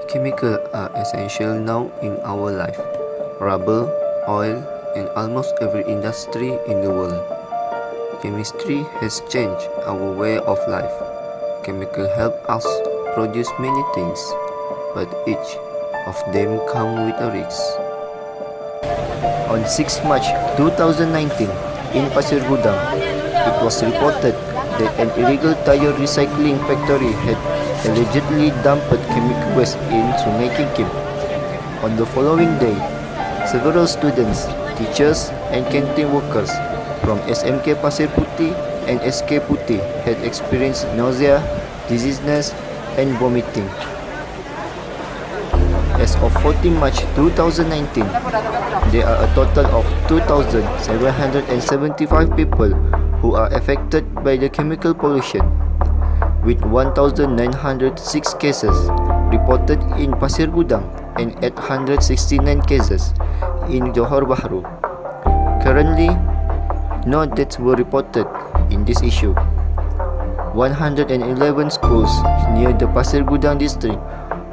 Chemicals are essential now in our life. Rubber, oil, and almost every industry in the world. Chemistry has changed our way of life. Chemicals help us produce many things, but each of them come with a risk. On 6 March 2019, in Pasir Gudang, it was reported that an illegal tire recycling factory had allegedly dumped chemical waste in Sungai Kim. On the following day, several students, teachers, and canteen workers from SMK Pasir Putih and SK Putih had experienced nausea, dizziness, and vomiting. As of 14 March 2019, there are a total of 2,775 people who are affected by the chemical pollution, with 1,906 cases reported in Pasir Gudang and 869 cases in Johor Bahru. Currently, no deaths were reported in this issue. 111 schools near the Pasir Gudang district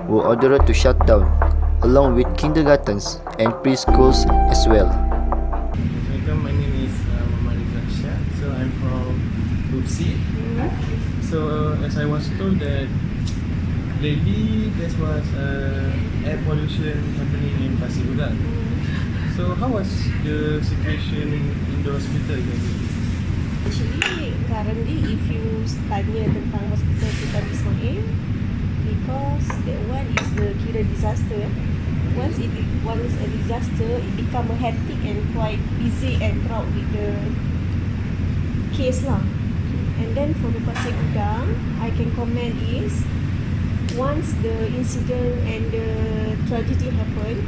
were ordered to shut down, along with kindergartens and preschools as well. My name is Muhammad Rizal. So I'm from Upsi. So as I was told that lately there was air pollution happening in Pasir Gudang. So how was the situation in the hospital? Actually, currently if you tanya tentang hospital Sultan Ismail, because that one is the kira disaster. Once a disaster, it become a hectic and quite busy and crowd with the case lah. And then for the Pasir Gudang, I can comment is once the incident and the tragedy happened,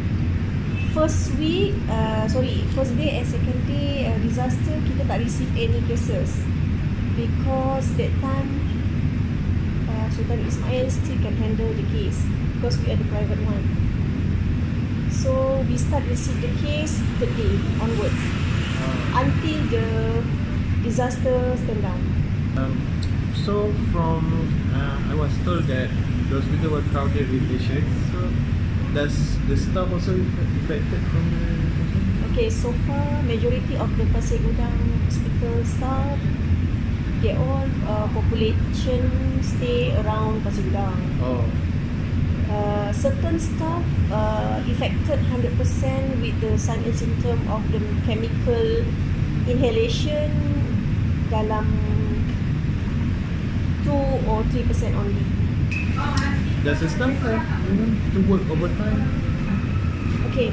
first day and second day disaster, kita tak receive any cases because that time Sultan Ismail still can handle the case because we are the private one. So we start receive the case third day onwards until the disaster stand down. So from I was told that the hospital were crowded with patients. So does the staff also affected from the patient? Okay, so far majority of the Pasir Gudang hospital staff, they all population stay around Pasir Gudang. Certain staff affected 100% with the sign and symptom of the chemical inhalation dalam 2 or 3% only. Does the staff have to work overtime? Okay,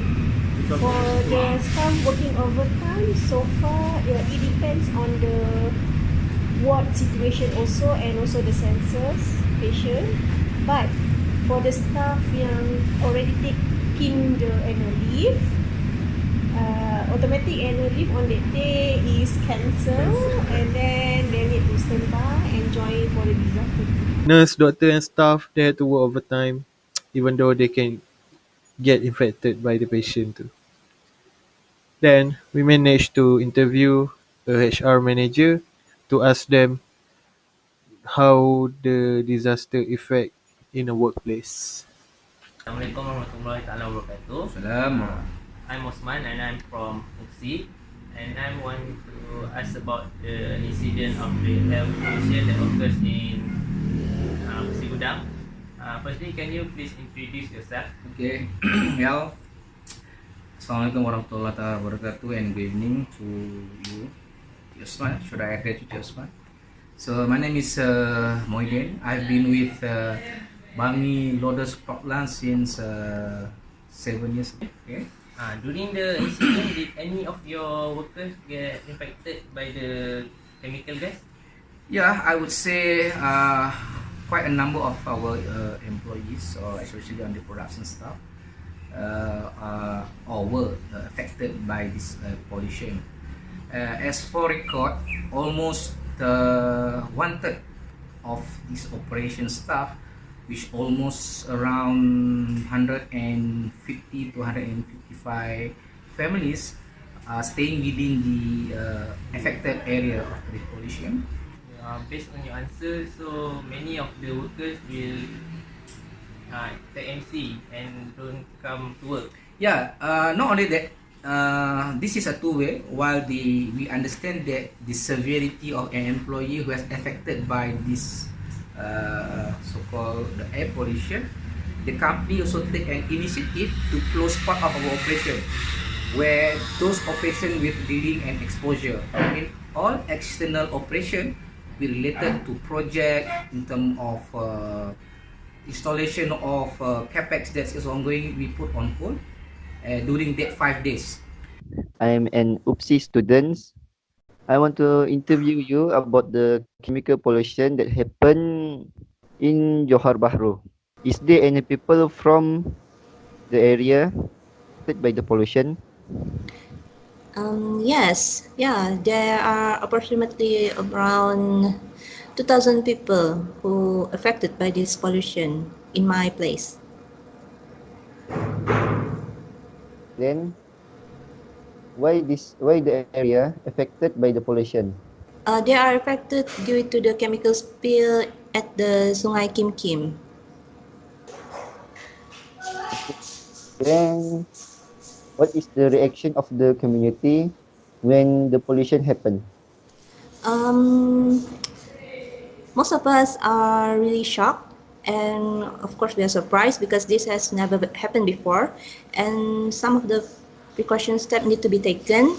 for the staff working overtime, so far it depends on the ward situation also and also the census patient. But for the staff yang already taking the annual leave, automatic annual leave on that day is cancelled and then they need to stand by and join for the disaster. Nurse, doctor and staff, they had to work overtime even though they can get infected by the patient too. Then we managed to interview a HR manager to ask them how the disaster affect in a workplace. Assalamualaikum warahmatullahi wabarakatuh. Salam. I'm Osman and I'm from Upsi, and I want to ask about the incident of the air pollution that occurs in Pasir Gudang. Firstly, can you please introduce yourself? Okay. Well, Assalamualaikum warahmatullahi wabarakatuh and good evening to you, Osman. Should I address you to Osman? So my name is Moiden. I've been with Bami Loaders Proplan since 7 years. Okay. During the incident, did any of your workers get infected by the chemical gas? Yeah, I would say quite a number of our employees, or especially on the production staff, or were affected by this pollution. As for record, almost 1/3 of this operation staff, which almost around 150 to 155 families, are staying within the affected area of the pollution. Based on your answer, so many of the workers will take MC and don't come to work. Yeah, not only that, this is a two-way. While we understand that the severity of an employee who is affected by this so-called the air pollution, the company also take an initiative to close part of our operation, where those operation with dealing and exposure. I mean, all external operation be related to project in terms of installation of capex that is ongoing. We put on hold during that 5 days. I'm an UPSI student. I want to interview you about the chemical pollution that happened in Johor Bahru. Is there any people from the area affected by the pollution? Yes, yeah, there are approximately around 2,000 people who affected by this pollution in my place. Then why the area affected by the pollution? They are affected due to the chemical spill at the Sungai Kim Kim. Okay. Then what is the reaction of the community when the pollution happened? Um, Most of us are really shocked, and of course we are surprised because this has never happened before, and some of the precaution steps need to be taken,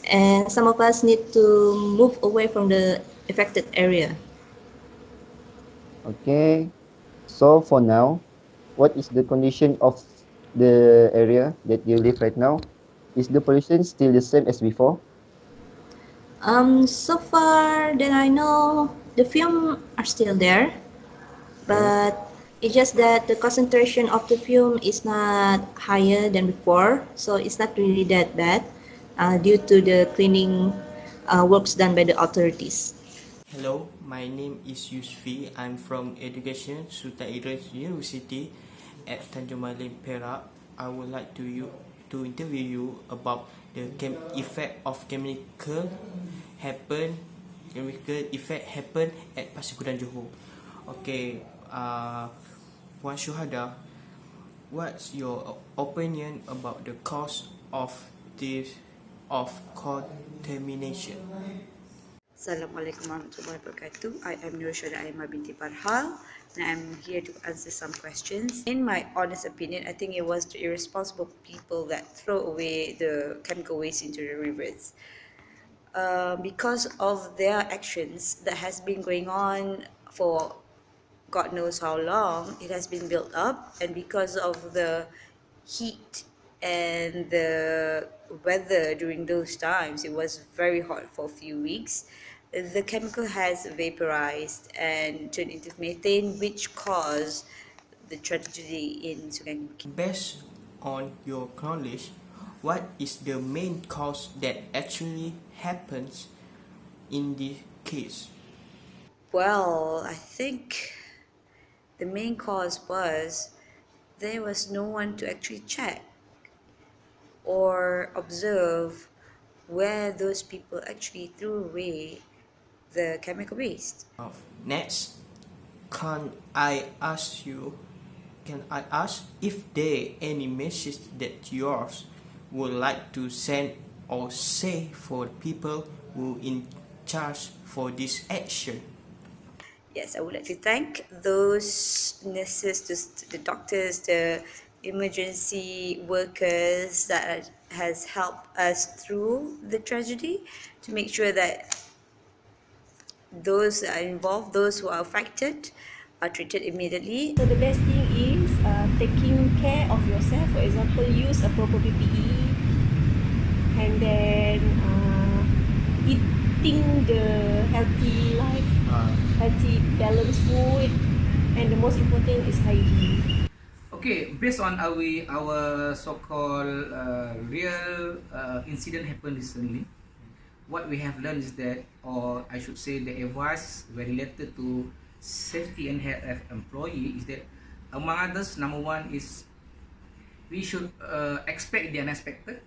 and some of us need to move away from the affected area. Okay. So for now, what is the condition of the area that you live right now? Is the pollution still the same as before? So far that I know, the fume are still there, but it's just that the concentration of the fume is not higher than before, so it's not really that bad due to the cleaning works done by the authorities. Hello, my name is Yusfi. I'm from Education Sultan Idris University at Tanjung Malim, Perak. I would like to interview you about the effect of chemical effect happen at Pasir Gudang, Johor. Okay, Puan Syuhada, what's your opinion about the cause of contamination? Assalamualaikum warahmatullahi wabarakatuh. I am Nurshada Aimah binti Farhal and I'm here to answer some questions. In my honest opinion, I think it was the irresponsible people that throw away the chemical waste into the rivers. Because of their actions that has been going on for God knows how long, it has been built up, and because of the heat and the weather during those times, it was very hot for a few weeks. The chemical has vaporized and turned into methane, which caused the tragedy in Sungai. Based on your knowledge, what is the main cause that actually happens in this case? Well, I think the main cause was there was no one to actually check or observe where those people actually threw away the chemical waste. Next, can I ask if there any message that yours would like to send or say for people who in charge for this action? Yes, I would like to thank those nurses, the doctors, the emergency workers that has helped us through the tragedy to make sure that those are involved, those who are affected, are treated immediately. So the best thing is taking care of yourself. For example, use a proper PPE, and then eating the healthy life, healthy balanced food, and the most important is hygiene. Okay, based on our so-called real incident happened recently, what we have learned is that, or I should say the advice related to safety and health of employee is that, among others, number one is we should expect the unexpected,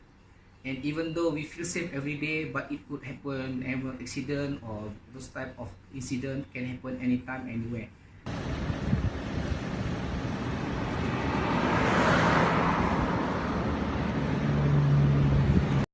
and even though we feel safe every day, but it could happen, accident or those type of incident can happen anytime, anywhere.